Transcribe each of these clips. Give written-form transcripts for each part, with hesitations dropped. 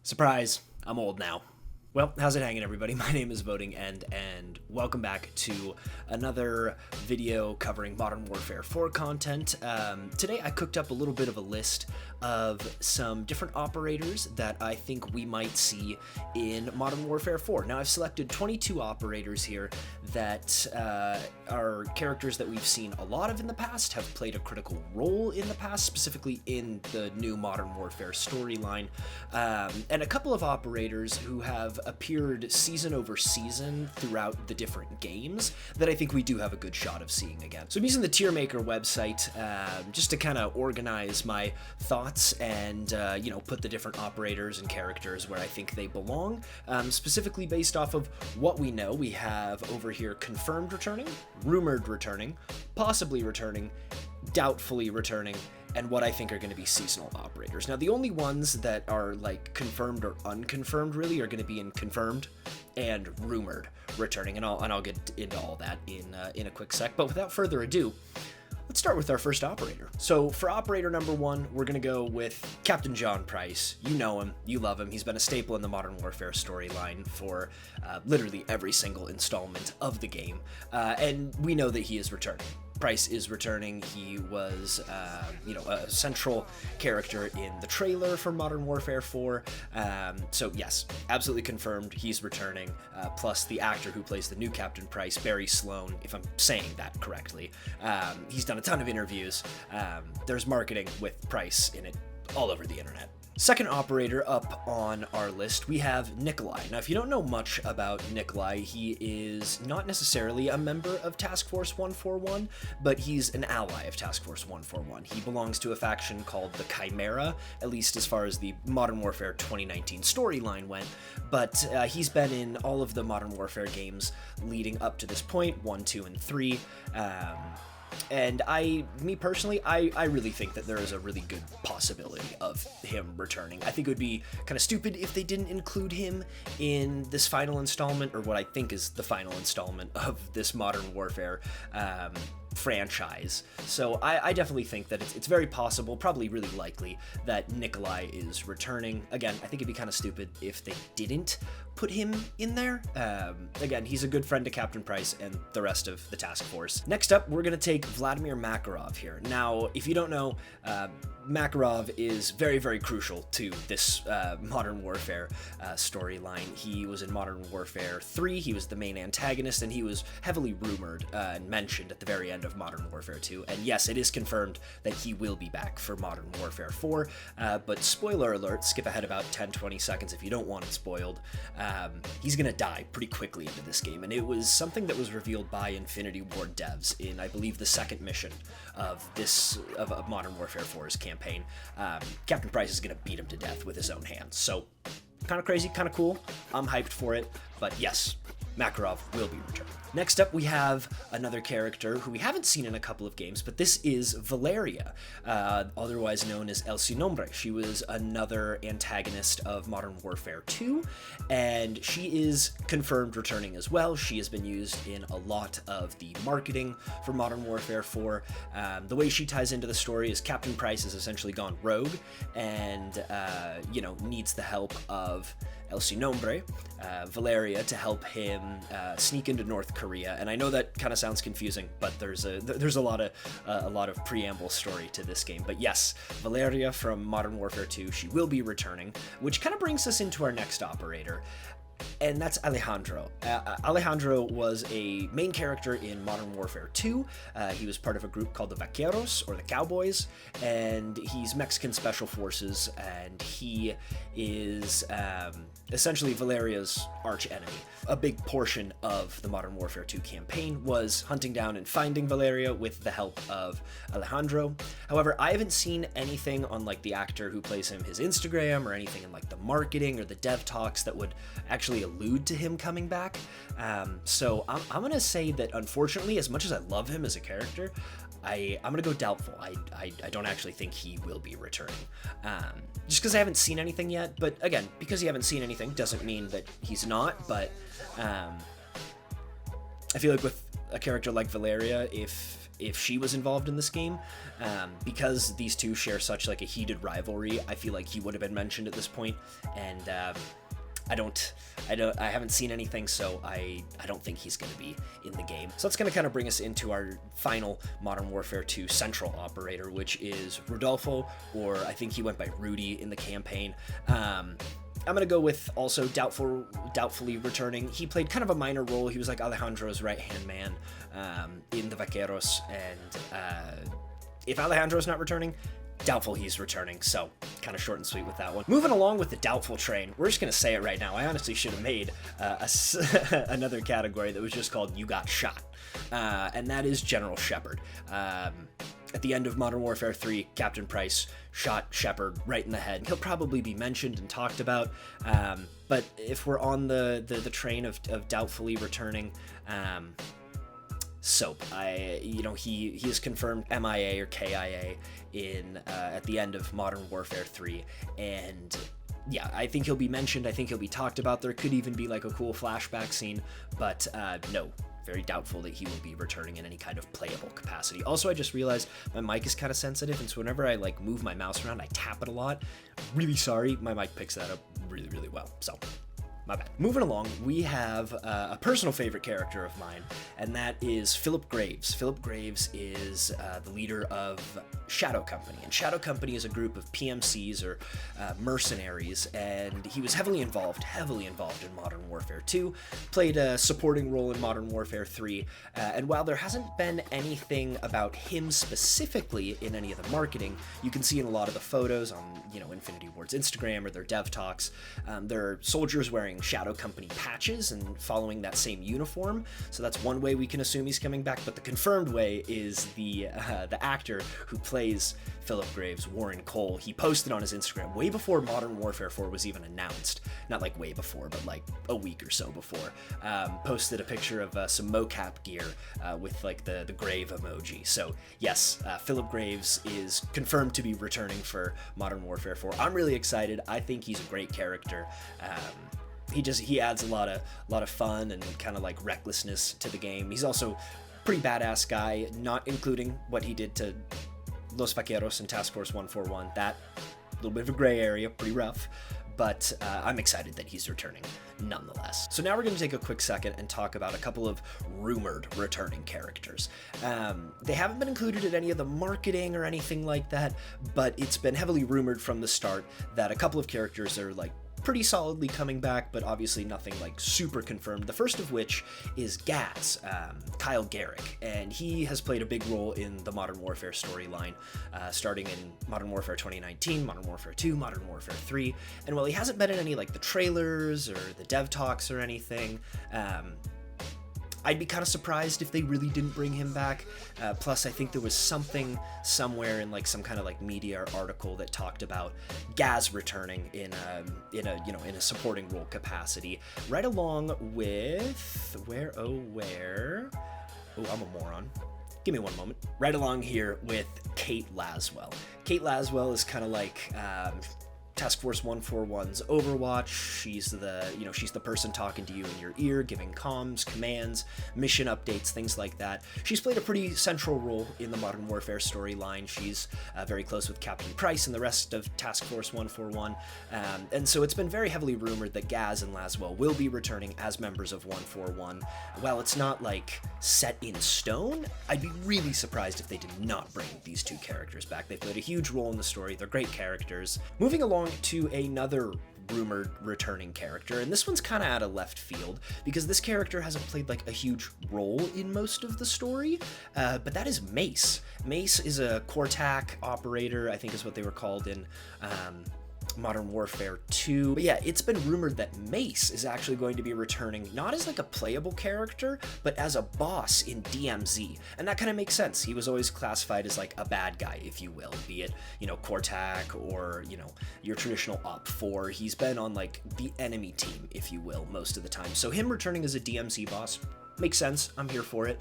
Surprise, I'm old now. Well, how's it hanging, everybody? My name is Voting End, and welcome back to another video covering Modern Warfare 4 content. Today I cooked up a little bit of a list of some different operators that I think we might see in Modern Warfare 4. Now, I've selected 22 operators here that are characters that we've seen a lot of in the past, have played a critical role in the past, specifically in the new Modern Warfare storyline, and a couple of operators who have appeared season over season throughout the different games that I think we do have a good shot of seeing again. So I'm using the Tier Maker website just to kind of organize my thoughts and put the different operators and characters where I think they belong, specifically based off of what we know. We have over here confirmed returning, rumored returning, possibly returning, doubtfully returning, and what I think are going to be seasonal operators. Now, the only ones that are like confirmed or unconfirmed really are going to be in confirmed and rumored returning, and I'll get into all that in a quick sec. But without further ado, let's start with our first operator. So for operator number one, we're going to go with Captain John Price. You know him, you love him. He's been a staple in the Modern Warfare storyline for literally every single installment of the game, and we know that he is returning. Price is returning. He was, a central character in the trailer for Modern Warfare 4. So yes, absolutely confirmed he's returning. Plus the actor who plays the new Captain Price, Barry Sloan, if I'm saying that correctly. He's done a ton of interviews. There's marketing with Price in it all over the internet. Second operator up on our list, we have Nikolai. Now, if you don't know much about Nikolai, he is not necessarily a member of Task Force 141, but he's an ally of Task Force 141. He belongs to a faction called the Chimera, at least as far as the Modern Warfare 2019 storyline went, but he's been in all of the Modern Warfare games leading up to this point, 1, 2, and 3. And me personally, I really think that there is a really good possibility of him returning. I think it would be kind of stupid if they didn't include him in this final installment, or what I think is the final installment of this Modern Warfare franchise. So I definitely think that it's very possible, probably really likely, that Nikolai is returning. Again, I think it'd be kind of stupid if they didn't put him in there. Again, he's a good friend to Captain Price and the rest of the task force. Next up, we're going to take Vladimir Makarov here. Now, if you don't know, Makarov is very, very crucial to this Modern Warfare storyline. He was in Modern Warfare 3, he was the main antagonist, and he was heavily rumored and mentioned at the very end of Modern Warfare 2. And yes, it is confirmed that he will be back for Modern Warfare 4, but spoiler alert, skip ahead about 10-20 seconds if you don't want it spoiled. He's gonna die pretty quickly into this game, and it was something that was revealed by Infinity Ward devs in, I believe, the second mission of Modern Warfare 4's campaign. Captain Price is gonna beat him to death with his own hands. So, kind of crazy, kind of cool. I'm hyped for it, but yes, Makarov will be returning. Next up, we have another character who we haven't seen in a couple of games, but this is Valeria, otherwise known as El Sin Nombre. She was another antagonist of Modern Warfare 2, and she is confirmed returning as well. She has been used in a lot of the marketing for Modern Warfare 4. The way she ties into the story is Captain Price has essentially gone rogue and, needs the help of El Sin Nombre, Valeria, to help him sneak into North Korea. And I know that kind of sounds confusing, but there's a lot of preamble story to this game. But yes, Valeria from Modern Warfare 2, she will be returning, which kind of brings us into our next operator. And that's Alejandro. Alejandro was a main character in Modern Warfare 2. He was part of a group called the Vaqueros, or the Cowboys, and he's Mexican Special Forces, and he is essentially Valeria's arch enemy. A big portion of the Modern Warfare 2 campaign was hunting down and finding Valeria with the help of Alejandro. However, I haven't seen anything on like the actor who plays him, his Instagram, or anything in like the marketing or the dev talks that would actually allude to him coming back. So I'm gonna say that, unfortunately, as much as I love him as a character, I'm gonna go doubtful. I don't actually think he will be returning, just because I haven't seen anything yet. But again, because you haven't seen anything doesn't mean that he's not. But I feel like with a character like Valeria, if if she was involved in this game. Because these two share such like a heated rivalry, I feel like he would have been mentioned at this point, and I haven't seen anything, so I don't think he's going to be in the game. So that's going to kind of bring us into our final Modern Warfare 2 central operator, which is Rodolfo, or I think he went by Rudy in the campaign. I'm going to go with also doubtfully returning. He played kind of a minor role. He was like Alejandro's right-hand man in the Vaqueros, and if Alejandro's not returning, doubtful he's returning, so kind of short and sweet with that one. Moving along with the doubtful train, we're just going to say it right now. I honestly should have made another category that was just called You Got Shot, and that is General Shepard. At the end of Modern Warfare 3, Captain Price shot Shepard right in the head. He'll probably be mentioned and talked about, but if we're on the train of doubtfully returning, Soap, he is confirmed MIA or KIA in at the end of Modern Warfare 3, and yeah, I think he'll be mentioned. I think he'll be talked about. There could even be like a cool flashback scene, but no, very doubtful that he will be returning in any kind of playable capacity. Also, I just realized my mic is kind of sensitive, and so whenever I like move my mouse around, I tap it a lot. Really sorry, my mic picks that up really, really well, so my bad. Moving along, we have a personal favorite character of mine, and that is Philip Graves. Philip Graves is the leader of Shadow Company, and Shadow Company is a group of PMCs or mercenaries, and he was heavily involved in Modern Warfare 2, played a supporting role in Modern Warfare 3, and while there hasn't been anything about him specifically in any of the marketing, you can see in a lot of the photos on, Infinity Ward's Instagram or their dev talks, there are soldiers wearing Shadow Company patches and following that same uniform, so that's one way we can assume he's coming back, but the confirmed way is the actor who plays Philip Graves, Warren Cole. He posted on his Instagram way before Modern Warfare 4 was even announced, not like way before, but like a week or so before, posted a picture of some mocap gear with like the grave emoji. So yes, Philip Graves is confirmed to be returning for Modern Warfare 4. I'm really excited. I think he's a great character. He adds a lot of fun and kind of like recklessness to the game. He's also pretty badass guy, not including what he did to Los Vaqueros and Task Force 141. That little bit of a gray area, pretty rough, but I'm excited that he's returning nonetheless. So now we're going to take a quick second and talk about a couple of rumored returning characters. They haven't been included in any of the marketing or anything like that, but it's been heavily rumored from the start that a couple of characters are like pretty solidly coming back, but obviously nothing like super confirmed. The first of which is Gaz, Kyle Garrick, and he has played a big role in the Modern Warfare storyline, starting in Modern Warfare 2019, Modern Warfare 2, Modern Warfare 3, and while he hasn't been in any like the trailers or the dev talks or anything, I'd be kind of surprised if they really didn't bring him back. Plus, I think there was something somewhere in like some kind of like media article that talked about Gaz returning in a supporting role capacity, right along with I'm a moron. Give me one moment. Right along here with Kate Laswell. Kate Laswell is kind of like Task Force 141's Overwatch. She's the person talking to you in your ear, giving comms, commands, mission updates, things like that. She's played a pretty central role in the Modern Warfare storyline. She's very close with Captain Price and the rest of Task Force 141, and so it's been very heavily rumored that Gaz and Laswell will be returning as members of 141. While it's not like set in stone, I'd be really surprised if they did not bring these two characters back. They played a huge role in the story. They're great characters. Moving along to another rumored returning character, and this one's kind of out of left field because this character hasn't played like a huge role in most of the story, but that is Mace. Mace is a Cortac operator, I think is what they were called in Modern Warfare 2. But yeah, it's been rumored that Mace is actually going to be returning not as like a playable character, but as a boss in DMZ. And that kind of makes sense. He was always classified as like a bad guy, if you will, be it, Cortac or, your traditional Op 4. He's been on like the enemy team, if you will, most of the time. So him returning as a DMZ boss, makes sense. I'm here for it.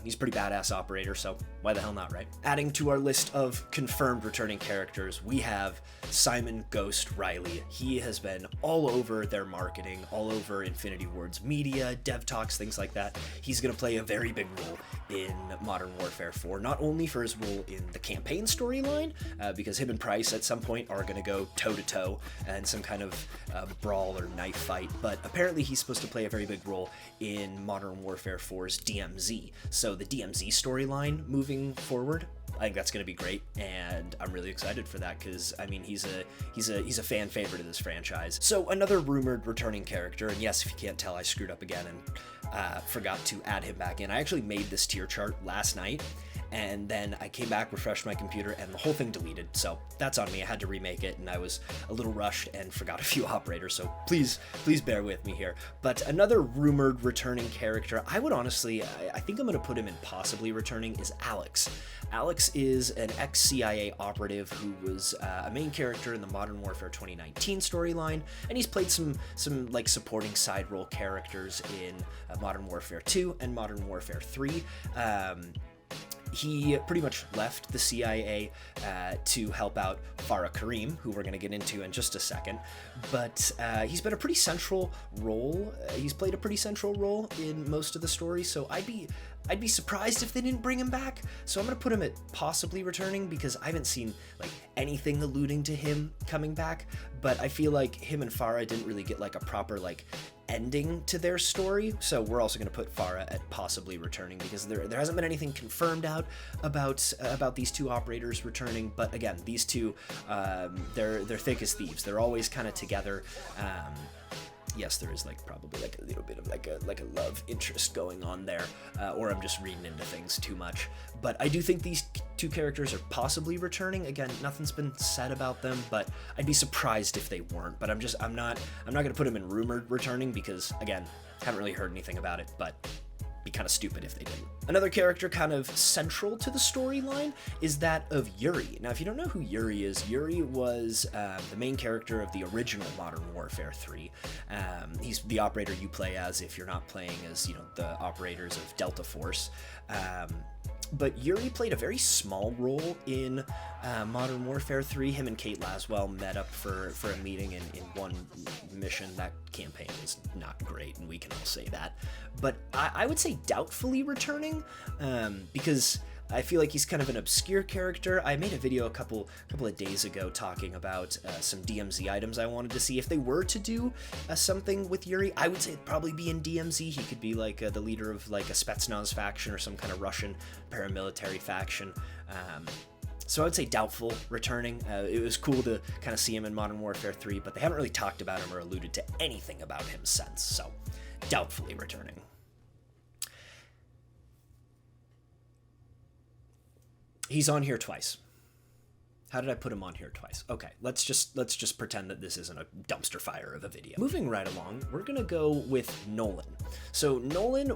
He's a pretty badass operator, so why the hell not, right? Adding to our list of confirmed returning characters, we have Simon Ghost Riley. He has been all over their marketing, all over Infinity Ward's media, dev talks, things like that. He's going to play a very big role in Modern Warfare 4, not only for his role in the campaign storyline, because him and Price at some point are going to go toe-to-toe in some kind of brawl or knife fight, but apparently he's supposed to play a very big role in Modern Warfare 4's DMZ. So the DMZ storyline moving forward, I think that's going to be great, and I'm really excited for that because I mean he's a fan favorite of this franchise. So another rumored returning character, and yes, if you can't tell, I screwed up again and forgot to add him back in. I actually made this tier chart last night, and then I came back, refreshed my computer, and the whole thing deleted. So that's on me. I had to remake it, and I was a little rushed and forgot a few operators. So please bear with me here. But another rumored returning character, I would honestly, I think I'm going to put him in possibly returning, is Alex. Alex is an ex-CIA operative who was a main character in the Modern Warfare 2019 storyline, and he's played some like supporting side role characters in Modern Warfare 2 and Modern Warfare 3. He pretty much left the CIA to help out Farah Kareem, who we're going to get into in just a second. But he's been a pretty central role. He's played a pretty central role in most of the story, so I'd be surprised if they didn't bring him back. So I'm going to put him at possibly returning because I haven't seen like anything alluding to him coming back. But I feel like him and Farah didn't really get like a proper like ending to their story, so we're also going to put Farah at possibly returning because there hasn't been anything confirmed out about these two operators returning. But again, these two, they're thick as thieves. They're always kind of together. Yes, there is like probably like a little bit of like a love interest going on there, or I'm just reading into things too much. But I do think these two characters are possibly returning. Again, nothing's been said about them, but I'd be surprised if they weren't. But I'm not gonna put them in rumored returning because again, haven't really heard anything about it. But be kind of stupid if they didn't. Another character kind of central to the storyline is that of Yuri. Now, if you don't know who Yuri is, Yuri was the main character of the original Modern Warfare 3. He's the operator you play as if you're not playing as, you know, the operators of Delta Force. But Yuri played a very small role in Modern Warfare 3. Him and Kate Laswell met up for a meeting in one mission. That campaign was not great, and we can all say that. But I would say doubtfully returning, because I feel like he's kind of an obscure character. I made a video a couple of days ago talking about some DMZ items I wanted to see. If they were to do something with Yuri, I would say it'd probably be in DMZ. He could be like the leader of like a Spetsnaz faction or some kind of Russian paramilitary faction. So I would say doubtful returning. It was cool to kind of see him in Modern Warfare 3, but they haven't really talked about him or alluded to anything about him since. So doubtfully returning. He's on here twice. How did I put him on here twice? Okay, let's just pretend that this isn't a dumpster fire of a video. Moving right along, we're gonna go with Nolan. So Nolan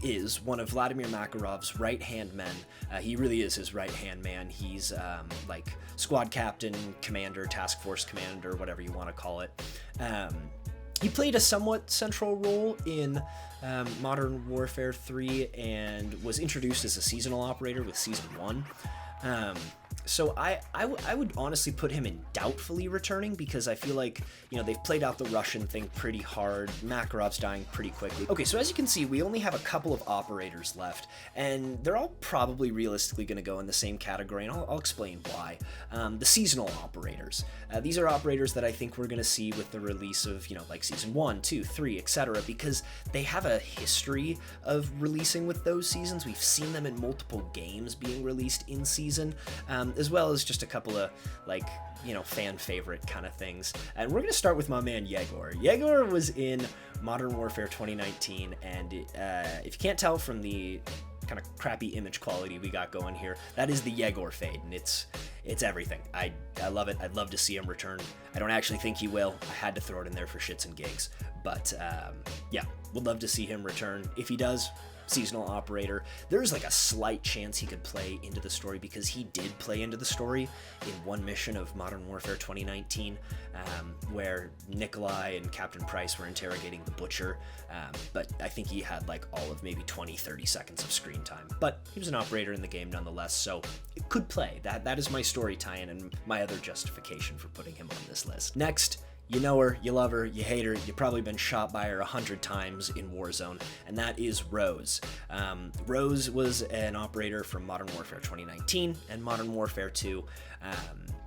is one of Vladimir Makarov's right-hand men. He really is his right-hand man. He's like squad captain, commander, task force commander, whatever you want to call it. He played a somewhat central role in Modern Warfare 3 and was introduced as a seasonal operator with Season 1. So I would honestly put him in doubtfully returning because I feel like, you know, they've played out the Russian thing pretty hard. Makarov's dying pretty quickly. Okay, so as you can see, we only have a couple of operators left, and they're all probably realistically going to go in the same category, and I'll explain why. The seasonal operators. These are operators that I think we're going to see with the release of, you know, like Season 1, 2, 3, etc., because they have a history of releasing with those seasons. We've seen them in multiple games being released in season, as well as just a couple of, like, you know, fan favorite kind of things. And we're going to start with my man Yegor. Yegor was in Modern Warfare 2019, and if you can't tell from the kind of crappy image quality we got going here, that is the Yegor fade, and it's everything. I love it. I'd love to see him return. I don't actually think he will. I had to throw it in there for shits and gigs. But yeah, would love to see him return. If he does, seasonal operator. There's like a slight chance he could play into the story because he did play into the story in one mission of Modern Warfare 2019, where Nikolai and Captain Price were interrogating the Butcher, but I think he had like all of maybe 20-30 seconds of screen time. But he was an operator in the game nonetheless, so it could play. That is my story tie-in and my other justification for putting him on this list. Next, you know her, you love her, you hate her, you've probably been shot by her 100 times in Warzone, and that is Rose. Rose was an operator from Modern Warfare 2019 and Modern Warfare 2.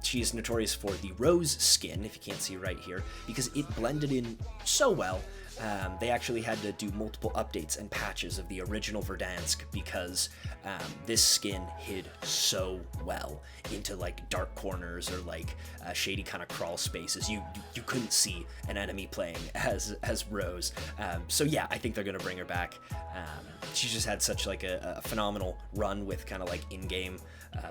She's notorious for the Rose skin, if you can't see right here, because it blended in so well. They actually had to do multiple updates and patches of the original Verdansk because this skin hid so well into like dark corners or like shady kind of crawl spaces. You couldn't see an enemy playing as Rose. So yeah, I think they're gonna bring her back. She just had such like a phenomenal run with kind of like in-game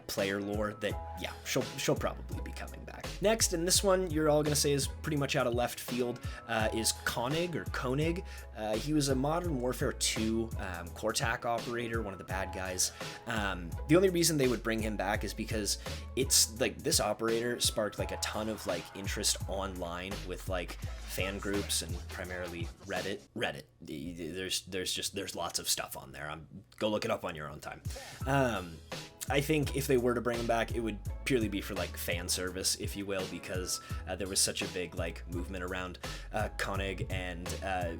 player lore that yeah, she'll probably be coming back. Next, and this one you're all gonna say is pretty much out of left field, is Koenig. He was a Modern Warfare 2 Cortac operator, one of the bad guys. The only reason they would bring him back is because it's like this operator sparked like a ton of like interest online with like fan groups and primarily Reddit. There's lots of stuff on there. Go look it up on your own time. I think if they were to bring him back, it would purely be for like fan service, if you will, because there was such a big like movement around Koenig, and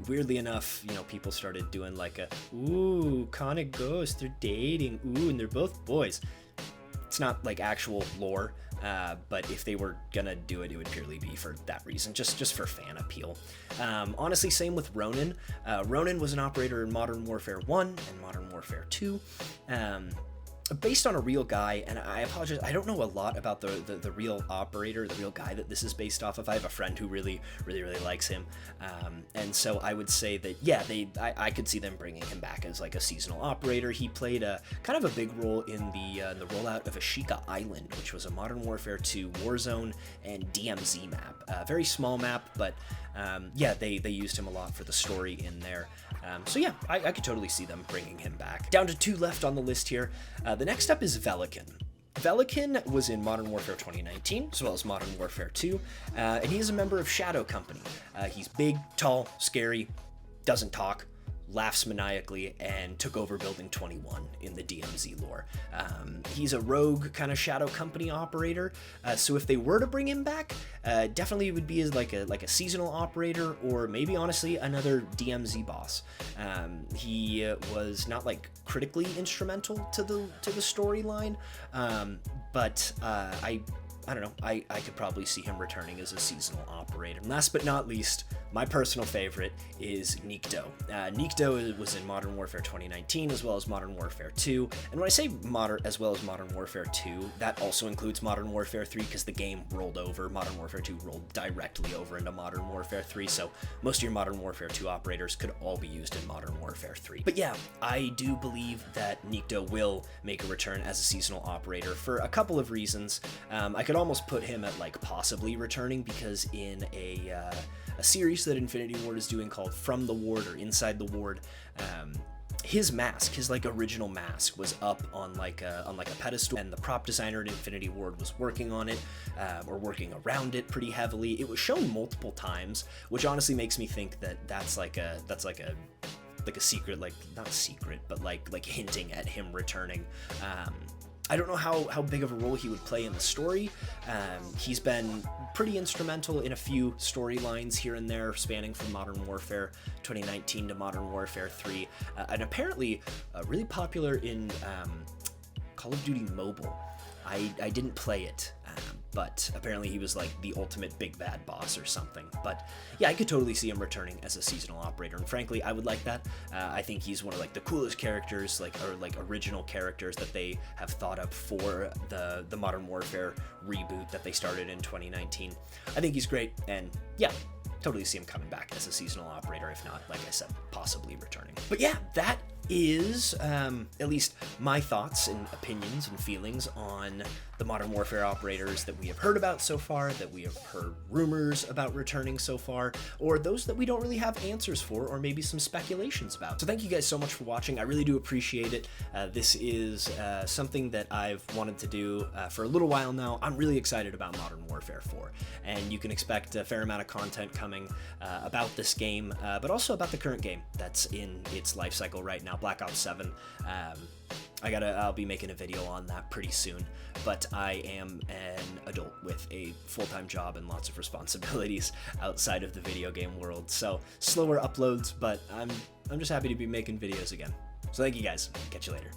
weirdly enough, you know, people started doing like a ooh, Koenig Ghost, they're dating, ooh, and they're both boys. It's not like actual lore, but if they were gonna do it, it would purely be for that reason, just for fan appeal. Honestly, same with Ronin. Ronin was an operator in Modern Warfare 1 and Modern Warfare 2. Based on a real guy, and I apologize, I don't know a lot about the real operator, the real guy that this is based off of. I have a friend who really likes him, and so I would say that yeah, I could see them bringing him back as like a seasonal operator. He played a kind of a big role in the rollout of Ashika Island, which was a Modern Warfare 2 Warzone and DMZ map. Very small map, but yeah, they used him a lot for the story in there. So yeah, I could totally see them bringing him back. Down to 2 left on the list here. The next up is Velikan. Velikan was in Modern Warfare 2019, as well as Modern Warfare 2, and he is a member of Shadow Company. He's big, tall, scary, doesn't talk, laughs maniacally, and took over Building 21 in the DMZ lore. He's a rogue kind of Shadow Company operator, so if they were to bring him back, definitely it would be as like a seasonal operator, or maybe honestly another DMZ boss. He was not like critically instrumental to the storyline, but I don't know, I could probably see him returning as a seasonal operator. And last but not least, my personal favorite is Nikto. Nikto was in Modern Warfare 2019 as well as Modern Warfare 2. And when I say as well as Modern Warfare 2, that also includes Modern Warfare 3 because the game rolled over. Modern Warfare 2 rolled directly over into Modern Warfare 3, so most of your Modern Warfare 2 operators could all be used in Modern Warfare 3. But yeah, I do believe that Nikto will make a return as a seasonal operator for a couple of reasons. I could almost put him at like possibly returning because in a series that Infinity Ward is doing called From the Ward or Inside the Ward, his mask, his like original mask, was up on like a pedestal, and the prop designer at Infinity Ward was working on it, or working around it pretty heavily. It was shown multiple times, which honestly makes me think that that's like a secret, like not secret, but like hinting at him returning. I don't know how big of a role he would play in the story. He's been pretty instrumental in a few storylines here and there, spanning from Modern Warfare 2019 to Modern Warfare 3, and apparently really popular in Call of Duty Mobile. I didn't play it, but apparently he was like the ultimate big bad boss or something. But yeah, I could totally see him returning as a seasonal operator, and frankly, I would like that. I think he's one of like the coolest characters, like original characters that they have thought up for the Modern Warfare reboot that they started in 2019. I think he's great, and yeah, totally see him coming back as a seasonal operator, if not, like I said, possibly returning. But yeah, that is at least my thoughts and opinions and feelings on the Modern Warfare operators that we have heard about so far, that we have heard rumors about returning so far, or those that we don't really have answers for, or maybe some speculations about. So thank you guys so much for watching. I really do appreciate it. This is something that I've wanted to do for a little while now. I'm really excited about Modern Warfare 4, and you can expect a fair amount of content coming about this game, but also about the current game that's in its life cycle right now, Black Ops 7. I'll be making a video on that pretty soon, but I am an adult with a full-time job and lots of responsibilities outside of the video game world, so slower uploads, but I'm just happy to be making videos again. So thank you guys. Catch you later.